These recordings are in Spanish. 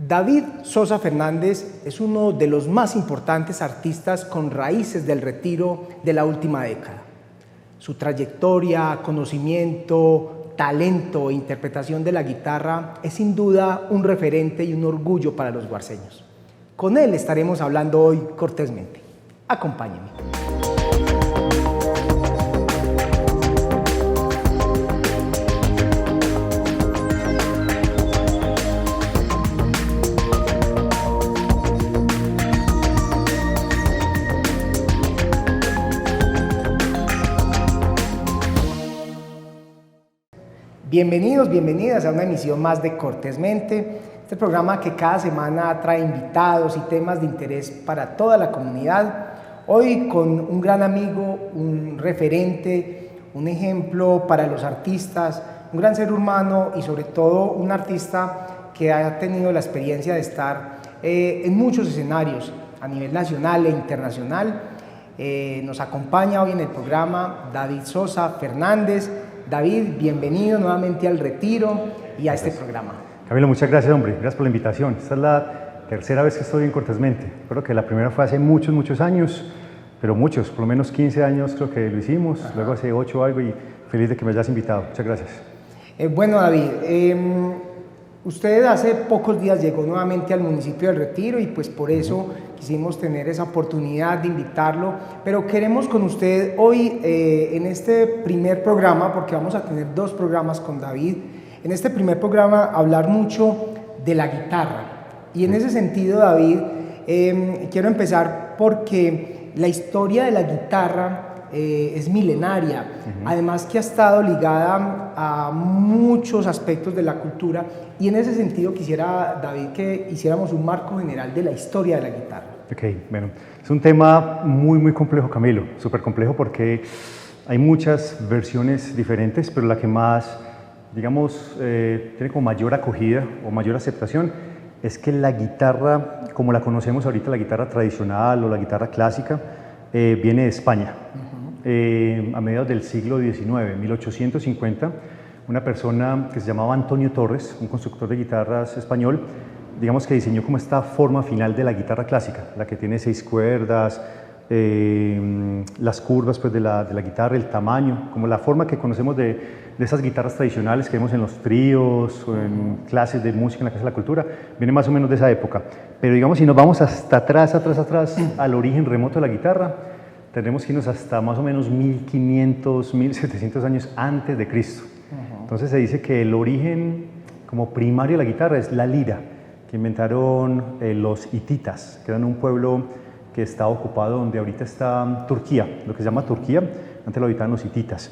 David Sosa Fernández es uno de los más importantes artistas con raíces del retiro de la última década. Su trayectoria, conocimiento, talento e interpretación de la guitarra es sin duda un referente y un orgullo para los guarceños. Con él estaremos hablando hoy cortésmente. Acompáñenme. Bienvenidos, bienvenidas a una emisión más de Cortésmente, este programa que cada semana trae invitados y temas de interés para toda la comunidad. Hoy con un gran amigo, un referente, un ejemplo para los artistas, un gran ser humano y sobre todo un artista que ha tenido la experiencia de estar en muchos escenarios a nivel nacional e internacional. Nos acompaña hoy en el programa David Sosa Fernández. David, bienvenido nuevamente al Retiro y a este programa. Camilo, muchas gracias, hombre. Gracias por la invitación. Esta es la tercera vez que estoy en Cortésmente. Creo que la primera fue hace muchos años, pero muchos, por lo menos 15 años creo que lo hicimos. Ajá. Luego hace 8 o algo y feliz de que me hayas invitado. Muchas gracias. Bueno, David, usted hace pocos días llegó nuevamente al municipio del Retiro y pues por eso quisimos tener esa oportunidad de invitarlo, pero queremos con usted hoy en este primer programa, porque vamos a tener 2 programas con David, en este primer programa hablar mucho de la guitarra. Y en ese sentido, David, quiero empezar porque la historia de la guitarra es milenaria, además que ha estado ligada a muchos aspectos de la cultura, y en ese sentido quisiera, David, que hiciéramos un marco general de la historia de la guitarra. Ok, bueno, es un tema muy complejo, Camilo, súper complejo porque hay muchas versiones diferentes, pero la que más, digamos, tiene como mayor acogida o mayor aceptación es que la guitarra, como la conocemos ahorita, la guitarra tradicional o la guitarra clásica, viene de España. A mediados del siglo XIX, 1850, una persona que se llamaba Antonio Torres, un constructor de guitarras español, digamos que diseñó como esta forma final de la guitarra clásica, la que tiene 6 cuerdas, las curvas pues, de la guitarra, el tamaño, como la forma que conocemos de esas guitarras tradicionales que vemos en los tríos o en clases de música en la Casa de la Cultura, viene más o menos de esa época. Pero digamos, si nos vamos hasta atrás, al origen remoto de la guitarra, tendremos que irnos hasta más o menos 1500, 1700 años antes de Cristo. Entonces se dice que el origen como primario de la guitarra es la lira, que inventaron los hititas, que eran un pueblo que estaba ocupado donde ahorita está Turquía, lo que se llama Turquía, antes lo habitaban los hititas.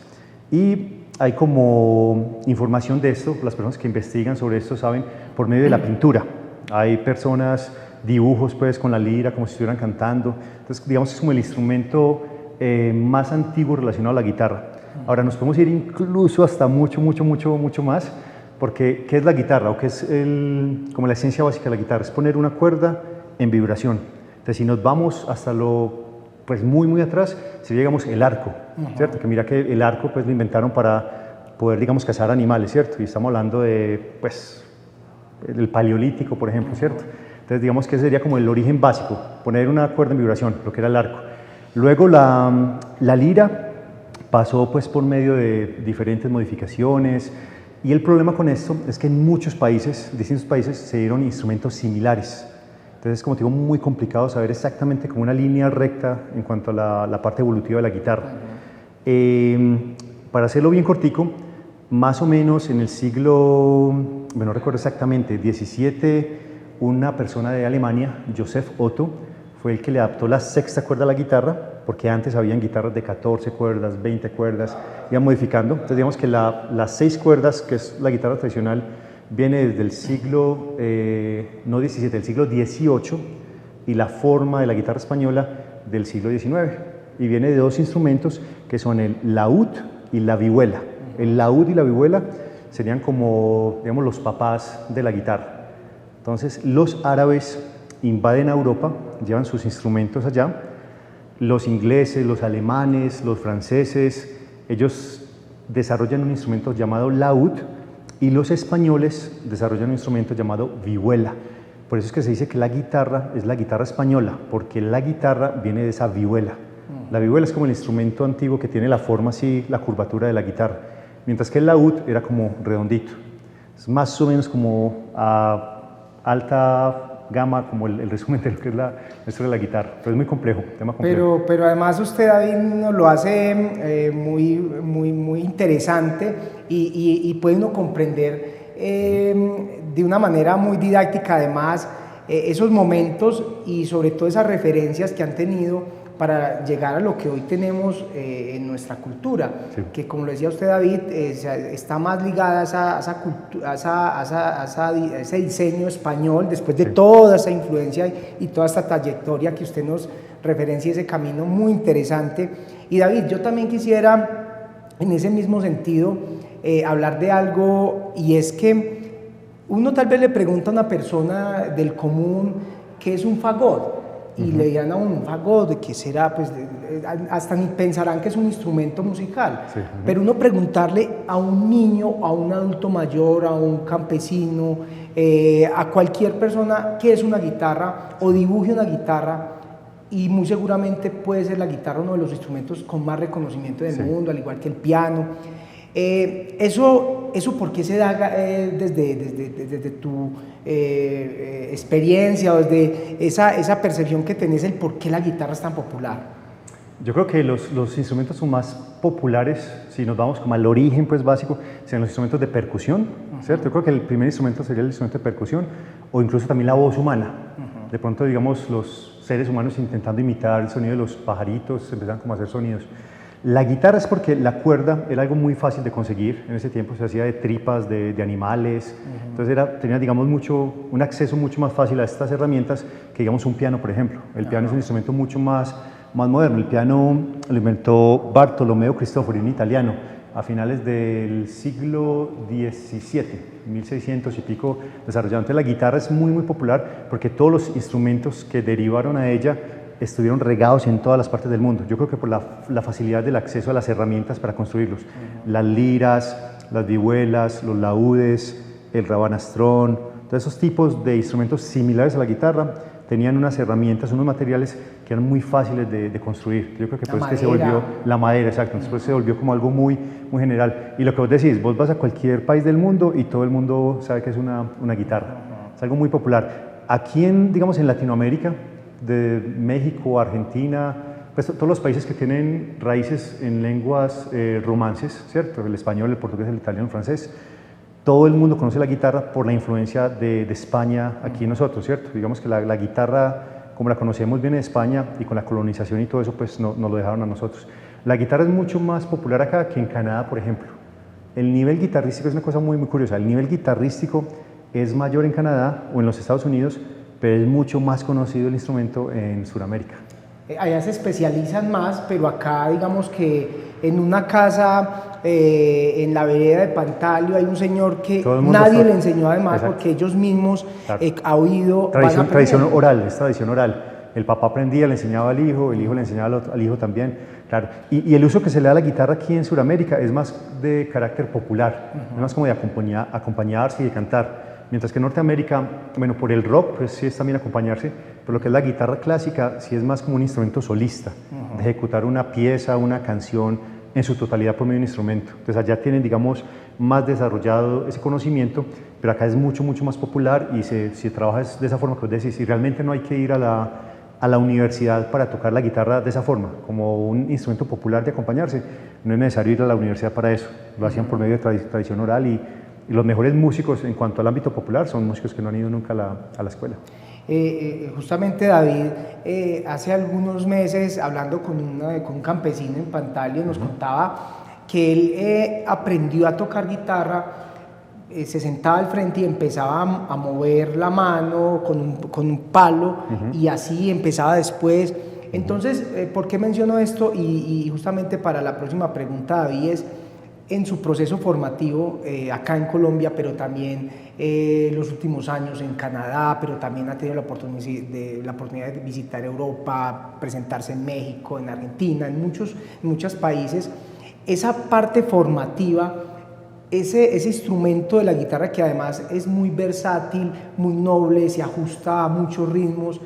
Y hay como información de esto, las personas que investigan sobre esto saben, por medio de la pintura. Hay personas, dibujos pues con la lira como si estuvieran cantando. Entonces digamos es como el instrumento más antiguo relacionado a la guitarra. Ahora nos podemos ir incluso hasta mucho más, porque ¿qué es la guitarra? O ¿qué es como la esencia básica de la guitarra? Es poner una cuerda en vibración. Entonces si nos vamos hasta lo pues muy atrás, si llegamos el arco, ¿cierto? Que mira que el arco pues lo inventaron para poder digamos cazar animales, ¿cierto? Y estamos hablando de pues el paleolítico, por ejemplo, ¿cierto? Entonces digamos que ese sería como el origen básico, poner una cuerda en vibración, lo que era el arco. Luego la lira pasó pues por medio de diferentes modificaciones, y el problema con esto es que en muchos países, distintos países, se dieron instrumentos similares. Entonces, como te digo, muy complicado saber exactamente como una línea recta en cuanto a la parte evolutiva de la guitarra. Para hacerlo bien cortico, más o menos en el siglo, bueno, no recuerdo exactamente, 17, una persona de Alemania, Joseph Otto, fue el que le adaptó la 6ª cuerda a la guitarra, porque antes habían guitarras de 14 cuerdas, 20 cuerdas, iban modificando. Entonces digamos que las 6 cuerdas, que es la guitarra tradicional, viene desde el siglo, no 17, el siglo 18, y la forma de la guitarra española del siglo 19. Y viene de 2 instrumentos que son el laúd y la vihuela. El laúd y la vihuela serían como, digamos, los papás de la guitarra. Entonces los árabes invaden a Europa, llevan sus instrumentos allá, los ingleses, los alemanes, los franceses, ellos desarrollan un instrumento llamado laúd, y los españoles desarrollan un instrumento llamado vihuela. Por eso es que se dice que la guitarra es la guitarra española, porque la guitarra viene de esa vihuela. La vihuela es como el instrumento antiguo que tiene la forma así, la curvatura de la guitarra, mientras que el laúd era como redondito. Es más o menos como a alta gama, como el resumen de lo que es la historia de la guitarra. Pero es muy complejo, tema complejo. Pero además usted, David, nos lo hace muy interesante y puede uno comprender de una manera muy didáctica además esos momentos y sobre todo esas referencias que han tenido para llegar a lo que hoy tenemos en nuestra cultura, sí. Que como lo decía usted, David, está más ligada a ese diseño español, después de sí. Toda esa influencia y toda esta trayectoria que usted nos referencia, ese camino muy interesante. Y David, yo también quisiera, en ese mismo sentido, hablar de algo, y es que uno tal vez le pregunta a una persona del común qué es un fagot, y le dirán a un fagot, ¿de qué será? Pues hasta ni pensarán que es un instrumento musical, sí. Pero uno preguntarle a un niño, a un adulto mayor, a un campesino, a cualquier persona qué es una guitarra o dibuje una guitarra, y muy seguramente puede ser la guitarra uno de los instrumentos con más reconocimiento del sí. Mundo, al igual que el piano. Eso ¿por qué se da desde tu experiencia o desde esa percepción que tenés el por qué la guitarra es tan popular? Yo creo que los instrumentos son más populares, si nos vamos como al origen pues básico, sean los instrumentos de percusión, ¿cierto? Yo creo que el primer instrumento sería el instrumento de percusión o incluso también la voz humana. De pronto, digamos, los seres humanos intentando imitar el sonido de los pajaritos, empezaron como a hacer sonidos. La guitarra es porque la cuerda era algo muy fácil de conseguir, en ese tiempo se hacía de tripas de animales, entonces tenía digamos un acceso mucho más fácil a estas herramientas que digamos un piano, por ejemplo. El piano es un instrumento mucho más moderno, el piano lo inventó Bartolomeo Cristofori, un italiano, a finales del siglo XVII, 1600 y pico desarrollado. Entonces la guitarra es muy popular porque todos los instrumentos que derivaron a ella estuvieron regados en todas las partes del mundo. Yo creo que por la facilidad del acceso a las herramientas para construirlos. Las liras, las vihuelas, los laúdes, el rabanastrón, todos esos tipos de instrumentos similares a la guitarra tenían unas herramientas, unos materiales que eran muy fáciles de construir. Yo creo que por eso que se volvió la madera, exacto. Después se volvió como algo muy general. Y lo que vos decís, vos vas a cualquier país del mundo y todo el mundo sabe que es una guitarra. Es algo muy popular. Aquí digamos en Latinoamérica, de México, Argentina, pues todos los países que tienen raíces en lenguas romances, ¿cierto? El español, el portugués, el italiano, el francés. Todo el mundo conoce la guitarra por la influencia de España aquí en nosotros, ¿cierto? Digamos que la guitarra, como la conocemos, viene de España y con la colonización y todo eso, pues nos lo dejaron a nosotros. La guitarra es mucho más popular acá que en Canadá, por ejemplo. El nivel guitarrístico es una cosa muy curiosa. El nivel guitarrístico es mayor en Canadá o en los Estados Unidos, pero es mucho más conocido el instrumento en Sudamérica. Allá se especializan más, pero acá digamos que en una casa en la vereda de Pantalio hay un señor que nadie le enseñó además. Exacto. Porque ellos mismos claro. Ha oído... Tradición oral, es tradición oral. El papá aprendía, le enseñaba al hijo, el hijo le enseñaba al hijo también. Claro. Y el uso que se le da a la guitarra aquí en Sudamérica es más de carácter popular, es más como de acompañarse y de cantar. Mientras que en Norteamérica, bueno, por el rock, pues sí es también acompañarse, pero lo que es la guitarra clásica sí es más como un instrumento solista, de ejecutar una pieza, una canción en su totalidad por medio de un instrumento. Entonces allá tienen, digamos, más desarrollado ese conocimiento, pero acá es mucho más popular y se trabaja de esa forma que vos decís, y realmente no hay que ir a la universidad para tocar la guitarra de esa forma, como un instrumento popular de acompañarse. No es necesario ir a la universidad para eso, lo hacían por medio de tradición oral y los mejores músicos en cuanto al ámbito popular son músicos que no han ido nunca a la escuela. Justamente David, hace algunos meses, hablando con un campesino en Pantalio, nos contaba que él aprendió a tocar guitarra, se sentaba al frente y empezaba a mover la mano con un palo y así empezaba después. Entonces, ¿por qué menciono esto? Y justamente para la próxima pregunta, David, es en su proceso formativo acá en Colombia, pero también los últimos años en Canadá, pero también ha tenido la oportunidad de visitar Europa, presentarse en México, en Argentina, en muchos países. Esa parte formativa, ese instrumento de la guitarra que además es muy versátil, muy noble, se ajusta a muchos ritmos.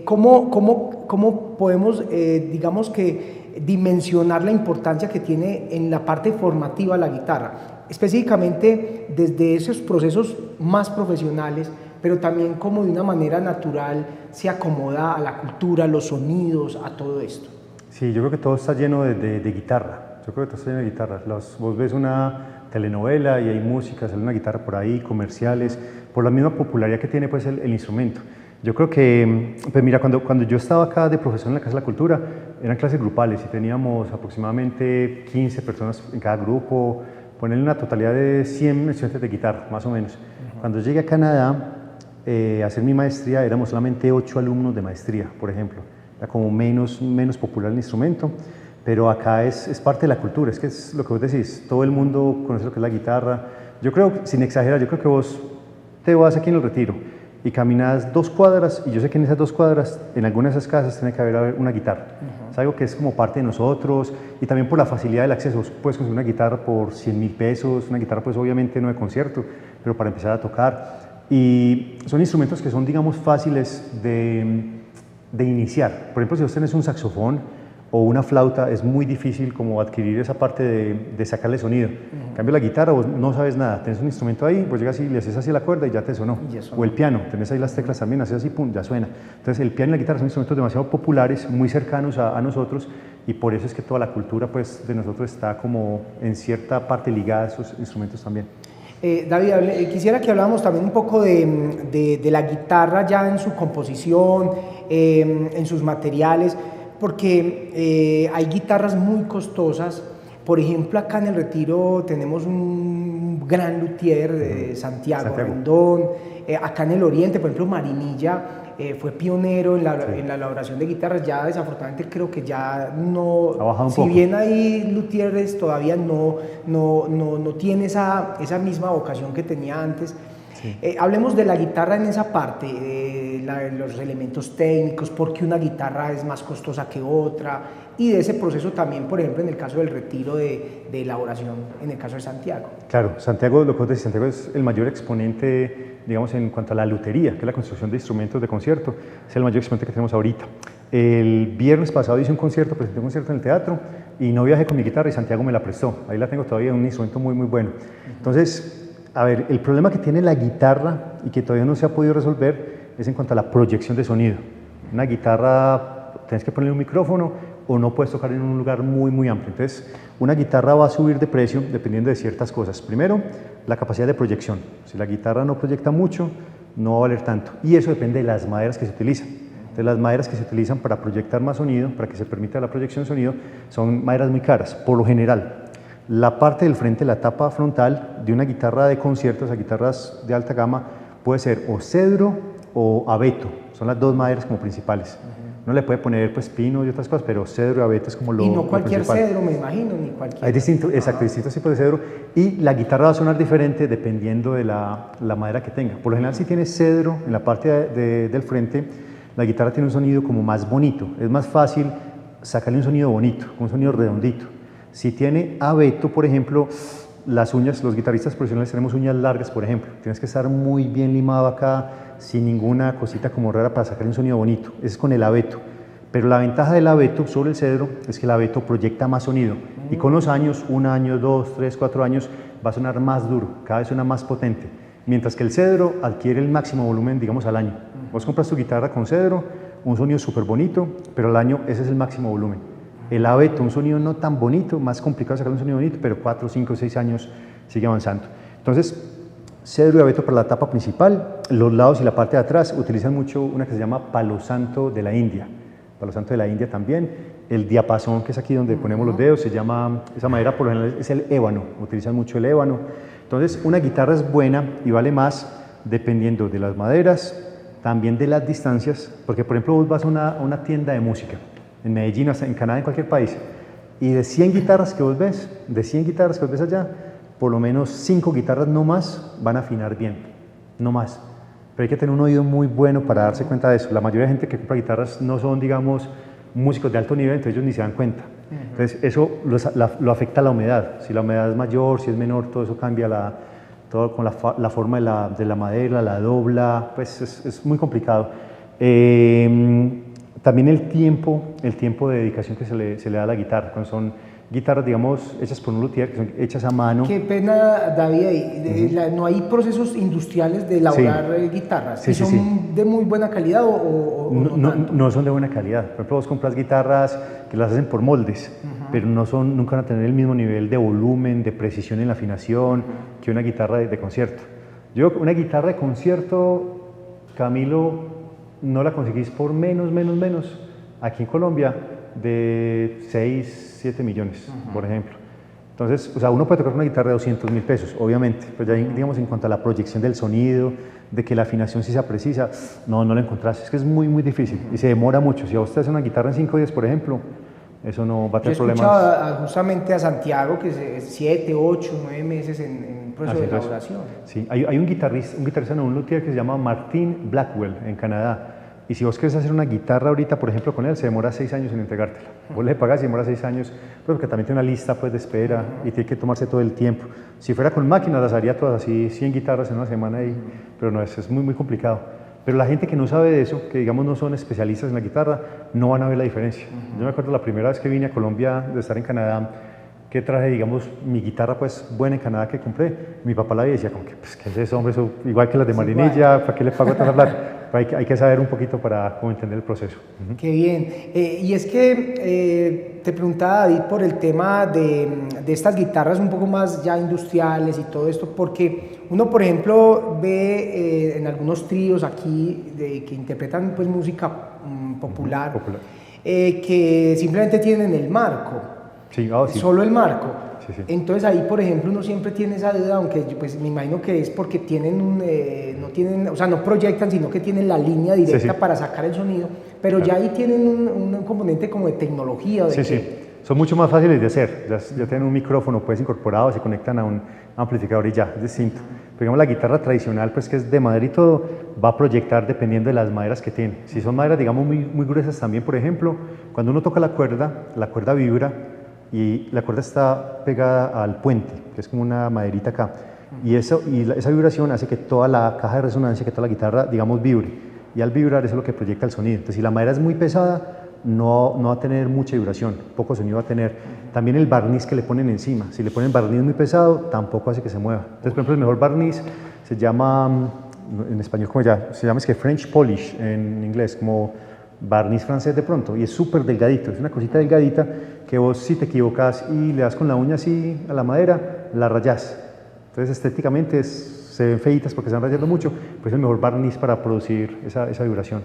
¿Cómo podemos, digamos que, dimensionar la importancia que tiene en la parte formativa la guitarra? Específicamente desde esos procesos más profesionales, pero también como de una manera natural se acomoda a la cultura, a los sonidos, a todo esto. Sí, yo creo que todo está lleno de guitarra. Yo creo que todo está lleno de guitarra. Vos ves una telenovela y hay música, sale una guitarra por ahí, comerciales, por la misma popularidad que tiene pues el instrumento. Yo creo que, pues mira, cuando yo estaba acá de profesor en la Casa de la Cultura, eran clases grupales y teníamos aproximadamente 15 personas en cada grupo, ponerle una totalidad de 100 estudiantes de guitarra, más o menos. Cuando llegué a Canadá a hacer mi maestría, éramos solamente 8 alumnos de maestría, por ejemplo. Era como menos popular el instrumento, pero acá es parte de la cultura, es que es lo que vos decís, todo el mundo conoce lo que es la guitarra. Yo creo, sin exagerar, yo creo que vos te vas aquí en el Retiro y caminas 2 cuadras, y yo sé que en esas 2 cuadras, en alguna de esas casas, tiene que haber una guitarra. Es algo que es como parte de nosotros, y también por la facilidad del acceso. Vos puedes conseguir una guitarra por 100.000 pesos, una guitarra pues obviamente no de concierto, pero para empezar a tocar. Y son instrumentos que son, digamos, fáciles de iniciar. Por ejemplo, si vos tenés un saxofón o una flauta, es muy difícil como adquirir esa parte de sacarle sonido. En cambio, la guitarra, vos no sabes nada, tenés un instrumento ahí, vos llegas y le haces así la cuerda y ya te sonó. O el piano, tenés ahí las teclas también, haces así, pum, ya suena. Entonces, el piano y la guitarra son instrumentos demasiado populares, muy cercanos a nosotros, y por eso es que toda la cultura pues, de nosotros está como en cierta parte ligada a esos instrumentos también. David, quisiera que habláramos también un poco de la guitarra ya en su composición, en sus materiales, porque hay guitarras muy costosas. Por ejemplo, acá en el Retiro tenemos un gran luthier, Santiago Rendón. Acá en el Oriente, por ejemplo, Marinilla fue pionero en la elaboración de guitarras. Ya desafortunadamente creo que ya no, ha bajado un si poco. bien hay luthieres todavía no tiene esa misma vocación que tenía antes. Sí. Hablemos de la guitarra en esa parte, los elementos técnicos, por qué una guitarra es más costosa que otra, y de ese proceso también, por ejemplo, en el caso del Retiro de elaboración, en el caso de Santiago. Claro, Santiago, lo que vos decís, Santiago es el mayor exponente, digamos, en cuanto a la lutería, que es la construcción de instrumentos de concierto, es el mayor exponente que tenemos ahorita. El viernes pasado hice un concierto, presenté un concierto en el teatro, y no viajé con mi guitarra y Santiago me la prestó. Ahí la tengo todavía, un instrumento muy, muy bueno. Entonces, a ver, el problema que tiene la guitarra y que todavía no se ha podido resolver es en cuanto a la proyección de sonido. Una guitarra, tienes que ponerle un micrófono o no puedes tocar en un lugar muy, muy amplio. Entonces, una guitarra va a subir de precio dependiendo de ciertas cosas. Primero, la capacidad de proyección. Si la guitarra no proyecta mucho, no va a valer tanto. Y eso depende de las maderas que se utilizan. Entonces, las maderas que se utilizan para proyectar más sonido, para que se permita la proyección de sonido, son maderas muy caras, por lo general. La parte del frente, la tapa frontal de una guitarra de concierto, o sea, guitarras de alta gama, puede ser o cedro o abeto. Son las 2 maderas como principales. Uno le puede poner pues pino y otras cosas, pero cedro y abeto es como lo principal. Y no cualquier cedro, me imagino, ni cualquier. Hay distintos tipos de cedro, y la guitarra va a sonar diferente dependiendo de la madera que tenga. Por lo general, si tiene cedro en la parte del frente, la guitarra tiene un sonido como más bonito. Es más fácil sacarle un sonido bonito, un sonido redondito. Si tiene abeto, por ejemplo, las uñas, los guitarristas profesionales tenemos uñas largas, por ejemplo. Tienes que estar muy bien limado acá, sin ninguna cosita como rara para sacar un sonido bonito. Ese es con el abeto. Pero la ventaja del abeto sobre el cedro es que el abeto proyecta más sonido. Y con los años, 1 año, 2, 3, 4 años, va a sonar más duro, cada vez suena más potente. Mientras que el cedro adquiere el máximo volumen, digamos, al año. Vos compras tu guitarra con cedro, un sonido súper bonito, pero al año ese es el máximo volumen. El abeto, un sonido no tan bonito, más complicado sacar un sonido bonito, pero 4, 5, 6 años sigue avanzando. Entonces, cedro y abeto para la tapa principal. Los lados y la parte de atrás utilizan mucho una que se llama palo santo de la India. Palo santo de la India también. El diapasón, que es aquí donde ponemos los dedos, se llama, esa madera por lo general es el ébano, utilizan mucho el ébano. Entonces, una guitarra es buena y vale más dependiendo de las maderas, también de las distancias, porque por ejemplo vos vas a una tienda de música, en Medellín, en Canadá, en cualquier país, y de 100 guitarras que vos ves, allá, por lo menos 5 guitarras no más van a afinar bien, no más. Pero hay que tener un oído muy bueno para darse cuenta de eso. La mayoría de gente que compra guitarras no son, digamos, músicos de alto nivel, entonces ellos ni se dan cuenta. Entonces eso lo afecta a la humedad. Si la humedad es mayor, si es menor, todo eso cambia todo con la forma de la madera, la dobla, pues es muy complicado. También el tiempo de dedicación que se le da a la guitarra, cuando son guitarras, digamos, hechas por un luthier, que son hechas a mano. Qué pena, David, no hay procesos industriales de elaborar guitarras. Sí, ¿Son de muy buena calidad o no tanto? No son de buena calidad. Por ejemplo, vos compras guitarras que las hacen por moldes, pero nunca van a tener el mismo nivel de volumen, de precisión en la afinación que una guitarra de concierto. Una guitarra de concierto, Camilo, no la conseguís por menos, aquí en Colombia, de 6, 7 millones, por ejemplo. Entonces, o sea, uno puede tocar una guitarra de 200.000 pesos, obviamente, pero ya digamos en cuanto a la proyección del sonido, de que la afinación sí sea precisa, no la encontrás, es que es muy, muy difícil y se demora mucho. Si a usted hace una guitarra en 5 días, por ejemplo, eso no va a tener problemas. Yo he escuchado justamente a Santiago que es 7, 8, 9 meses en proceso de elaboración. Sí, hay un guitarrista, un luthier que se llama Martin Blackwell en Canadá. Y si vos querés hacer una guitarra ahorita, por ejemplo, con él, se demora 6 años en entregártela. Vos le pagás y demora 6 años, pues porque también tiene una lista pues, de espera y tiene que tomarse todo el tiempo. Si fuera con máquinas, las haría todas así, 100 guitarras en una semana, pero no, es muy, muy complicado. Pero la gente que no sabe de eso, que digamos no son especialistas en la guitarra, no van a ver la diferencia. Yo me acuerdo la primera vez que vine a Colombia, de estar en Canadá, que traje, digamos, mi guitarra pues buena en Canadá que compré, mi papá la veía y decía como que, pues, ¿qué es eso, hombre? Eso, igual que las de Marinilla, ¿para qué le pago tanta plata? Hay que saber un poquito para como entender el proceso. Qué bien. Y es que te preguntaba, David, por el tema de estas guitarras un poco más ya industriales y todo esto, porque uno, por ejemplo, ve en algunos tríos aquí que interpretan pues música popular. Que simplemente tienen el marco. Sí, solo el marco. Sí. Entonces ahí, por ejemplo, uno siempre tiene esa duda, aunque pues me imagino que es porque no proyectan, sino que tienen la línea directa para sacar el sonido, pero ya ahí tienen un componente como de tecnología. Son mucho más fáciles de hacer, ya tienen un micrófono pues incorporado, se conectan a un amplificador y ya, es distinto. Pero digamos la guitarra tradicional, pues que es de madera y todo, va a proyectar dependiendo de las maderas que tiene. Si son maderas, digamos, muy, muy gruesas también, por ejemplo, cuando uno toca la cuerda vibra, y la cuerda está pegada al puente, que es como una maderita acá, y esa vibración hace que toda la caja de resonancia, que toda la guitarra, digamos, vibre, y al vibrar eso es lo que proyecta el sonido. Entonces, si la madera es muy pesada, no va a tener mucha vibración, poco sonido va a tener. También el barniz que le ponen encima, si le ponen barniz muy pesado, tampoco hace que se mueva. Entonces, por ejemplo, el mejor barniz se llama, en español, se llama French Polish, en inglés, como barniz francés de pronto, y es súper delgadito, es una cosita delgadita que vos si te equivocas y le das con la uña así a la madera, la rayás. Entonces estéticamente se ven feitas porque se están rayando mucho, pues es el mejor barniz para producir esa vibración.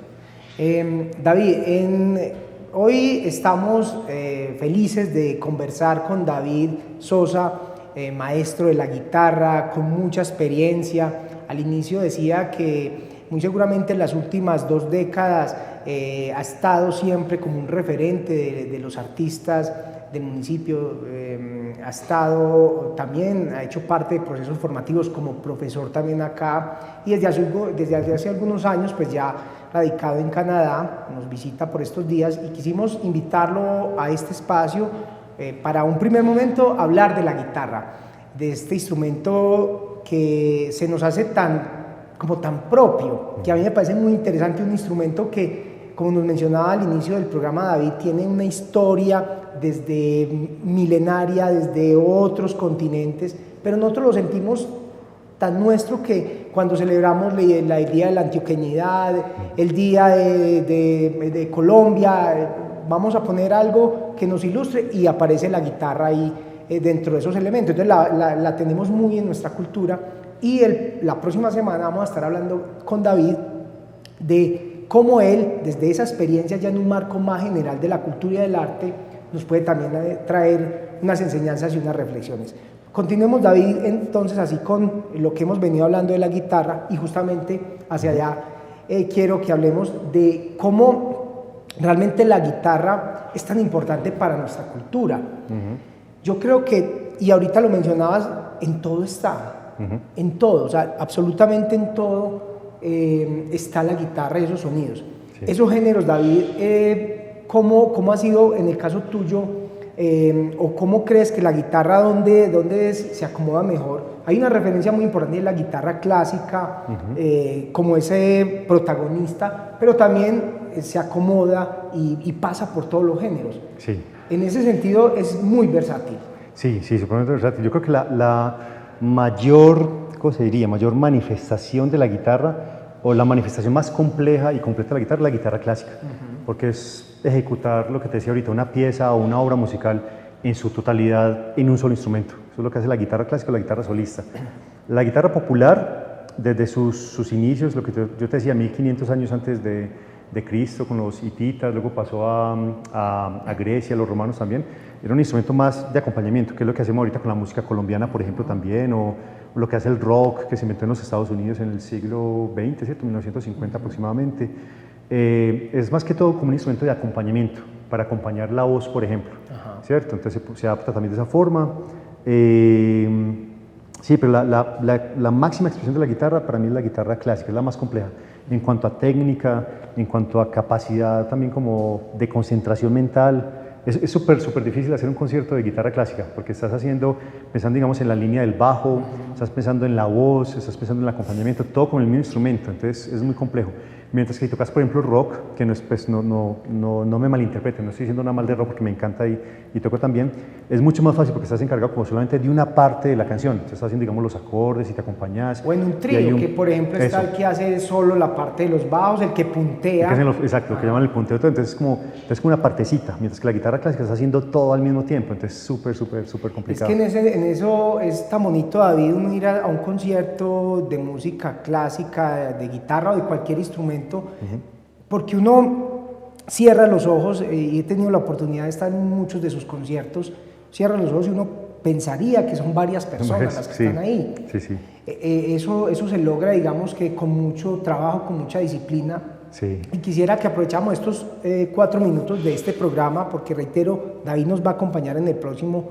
David, hoy estamos felices de conversar con David Sosa, maestro de la guitarra, con mucha experiencia. Al inicio decía que muy seguramente en las últimas 2 décadas ha estado siempre como un referente de los artistas del municipio, ha hecho parte de procesos formativos como profesor también acá, y desde hace algunos años pues ya radicado en Canadá, nos visita por estos días y quisimos invitarlo a este espacio para un primer momento hablar de la guitarra, de este instrumento que se nos hace tan propio, que a mí me parece muy interesante, un instrumento que, como nos mencionaba al inicio del programa David, tiene una historia desde milenaria, desde otros continentes, pero nosotros lo sentimos tan nuestro que cuando celebramos el día de la antioqueñidad, el día de Colombia, vamos a poner algo que nos ilustre y aparece la guitarra ahí dentro de esos elementos. Entonces la tenemos muy en nuestra cultura. Y la próxima semana vamos a estar hablando con David de cómo él, desde esa experiencia ya en un marco más general de la cultura y del arte, nos puede también traer unas enseñanzas y unas reflexiones. Continuemos, David, entonces así con lo que hemos venido hablando de la guitarra, y justamente hacia allá quiero que hablemos de cómo realmente la guitarra es tan importante para nuestra cultura. Yo creo que, y ahorita lo mencionabas, en todo está. En todo, o sea, absolutamente en todo está la guitarra y esos sonidos. Esos géneros, David, ¿cómo ha sido en el caso tuyo ¿O cómo crees que la guitarra, dónde se acomoda mejor? Hay una referencia muy importante de la guitarra clásica como ese protagonista, pero también se acomoda y pasa por todos los géneros. Sí. En ese sentido es muy versátil. Sí, supremamente versátil. Yo creo que la mayor, ¿cómo se diría? Mayor manifestación de la guitarra, o la manifestación más compleja y completa de la guitarra clásica, porque es ejecutar lo que te decía ahorita, una pieza o una obra musical en su totalidad en un solo instrumento. Eso es lo que hace la guitarra clásica o la guitarra solista. La guitarra popular, desde sus inicios, lo que yo te decía, 1500 años antes de Cristo, con los hititas, luego pasó a Grecia, los romanos también, era un instrumento más de acompañamiento, que es lo que hacemos ahorita con la música colombiana, por ejemplo, también, o lo que hace el rock, que se inventó en los Estados Unidos en el siglo XX, ¿cierto? 1950 aproximadamente. Es más que todo como un instrumento de acompañamiento, para acompañar la voz, por ejemplo, ¿cierto? Entonces se adapta también de esa forma. Sí, pero la máxima expresión de la guitarra para mí es la guitarra clásica, es la más compleja en cuanto a técnica, en cuanto a capacidad también como de concentración mental. Es súper difícil hacer un concierto de guitarra clásica porque estás pensando digamos en la línea del bajo, estás pensando en la voz, estás pensando en el acompañamiento, todo con el mismo instrumento, entonces es muy complejo. Mientras que si tocas, por ejemplo, rock, que no, pues, no me malinterpreten, no estoy diciendo nada mal de rock porque me encanta y toco también, es mucho más fácil porque estás encargado como solamente de una parte de la canción, estás haciendo, digamos, los acordes y te acompañas. O en un trío, que por ejemplo está el que hace solo la parte de los bajos, el que puntea. Exacto, lo que llaman el punteo, entonces es como una partecita, mientras que la guitarra clásica está haciendo todo al mismo tiempo, entonces súper complicado. Es que en eso es tan bonito, David, uno ir a un concierto de música clásica, de guitarra o de cualquier instrumento, porque uno cierra los ojos, y he tenido la oportunidad de estar en muchos de sus conciertos, cierra los ojos y uno pensaría que son varias personas las que están ahí. Sí. Eso se logra, digamos, que con mucho trabajo, con mucha disciplina. Sí. Y quisiera que aprovechamos estos 4 minutos de este programa, porque reitero, David nos va a acompañar en el próximo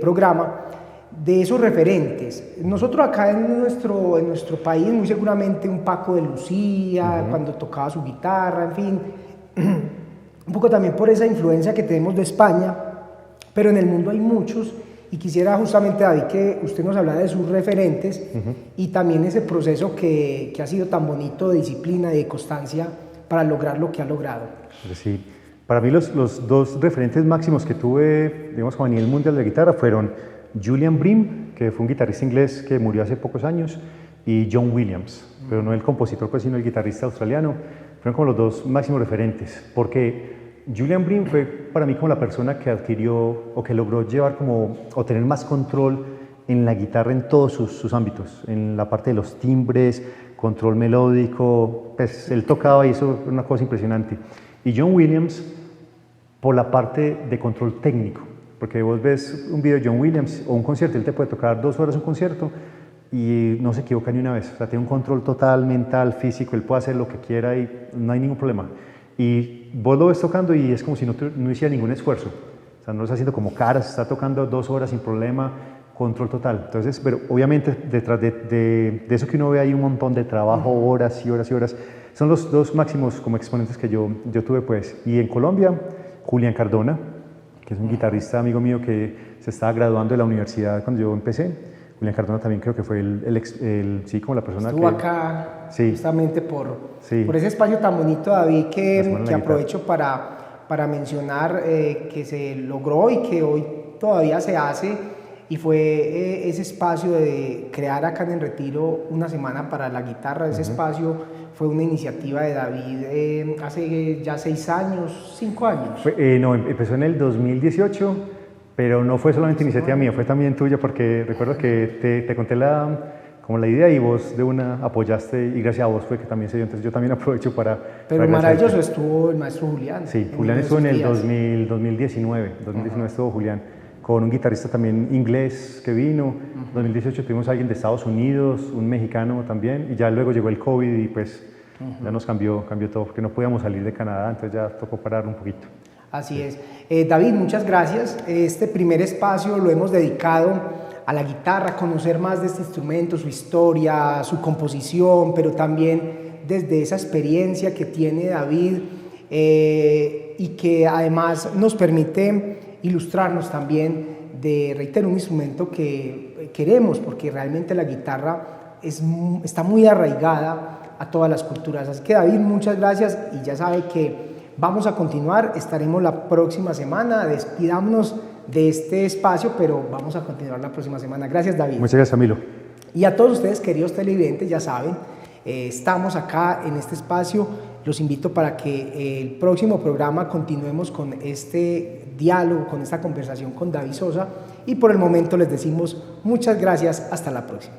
programa, de esos referentes. Nosotros acá en nuestro país, muy seguramente un Paco de Lucía, cuando tocaba su guitarra, en fin, un poco también por esa influencia que tenemos de España, pero en el mundo hay muchos, y quisiera justamente, David, que usted nos hablara de sus referentes y también ese proceso que ha sido tan bonito de disciplina y de constancia para lograr lo que ha logrado. Sí, para mí los 2 referentes máximos que tuve, digamos, a nivel mundial de guitarra fueron Julian Bream, que fue un guitarrista inglés que murió hace pocos años, y John Williams, pero no el compositor, pues, sino el guitarrista australiano. Fueron como los 2 máximos referentes, porque Julian Bream fue para mí como la persona que adquirió o que logró llevar o tener más control en la guitarra en todos sus ámbitos, en la parte de los timbres, control melódico, pues él tocaba y hizo una cosa impresionante. Y John Williams por la parte de control técnico, porque vos ves un video de John Williams o un concierto, él te puede tocar 2 horas un concierto y no se equivoca ni una vez, o sea, tiene un control total, mental, físico, él puede hacer lo que quiera y no hay ningún problema. Y vos lo ves tocando y es como si no hiciera ningún esfuerzo, o sea, no lo está haciendo como caras, está tocando 2 horas sin problema, control total. Entonces, pero obviamente detrás de eso que uno ve hay un montón de trabajo, horas y horas y horas. Son los 2 máximos como exponentes que yo tuve, pues. Y en Colombia, Julián Cardona, que es un guitarrista amigo mío que se estaba graduando de la universidad cuando yo empecé. Julián Cardona también creo que fue sí, como la persona estuvo acá justamente por ese espacio tan bonito, David, que aprovecho para mencionar que se logró y que hoy todavía se hace, y fue ese espacio de crear acá en el Retiro una semana para la guitarra. Ese espacio fue una iniciativa de David hace ya 6 años, 5 años. No, empezó en el 2018, pero no fue solamente iniciativa mía, fue también tuya, porque recuerdo que te conté la idea y vos de una apoyaste, y gracias a vos fue que también se dio, entonces yo también aprovecho para... Pero maravilloso estuvo el maestro Julián. Sí, Julián estuvo en el 2019 estuvo Julián, con un guitarrista también inglés que vino. En 2018 tuvimos a alguien de Estados Unidos, un mexicano también, y ya luego llegó el COVID y pues ya nos cambió todo, porque no podíamos salir de Canadá, entonces ya tocó parar un poquito. Así es. David, muchas gracias. Este primer espacio lo hemos dedicado a la guitarra, a conocer más de este instrumento, su historia, su composición, pero también desde esa experiencia que tiene David y que además nos permite ilustrarnos también de, reitero, un instrumento que queremos, porque realmente la guitarra está muy arraigada a todas las culturas. Así que David, muchas gracias, y ya sabe que vamos a continuar, estaremos la próxima semana, despidámonos de este espacio, pero vamos a continuar la próxima semana. Gracias, David. Muchas gracias, Camilo. Y a todos ustedes, queridos televidentes, ya saben, estamos acá en este espacio. Los invito para que el próximo programa continuemos con este diálogo, con esta conversación con David Sosa, y por el momento les decimos muchas gracias, hasta la próxima.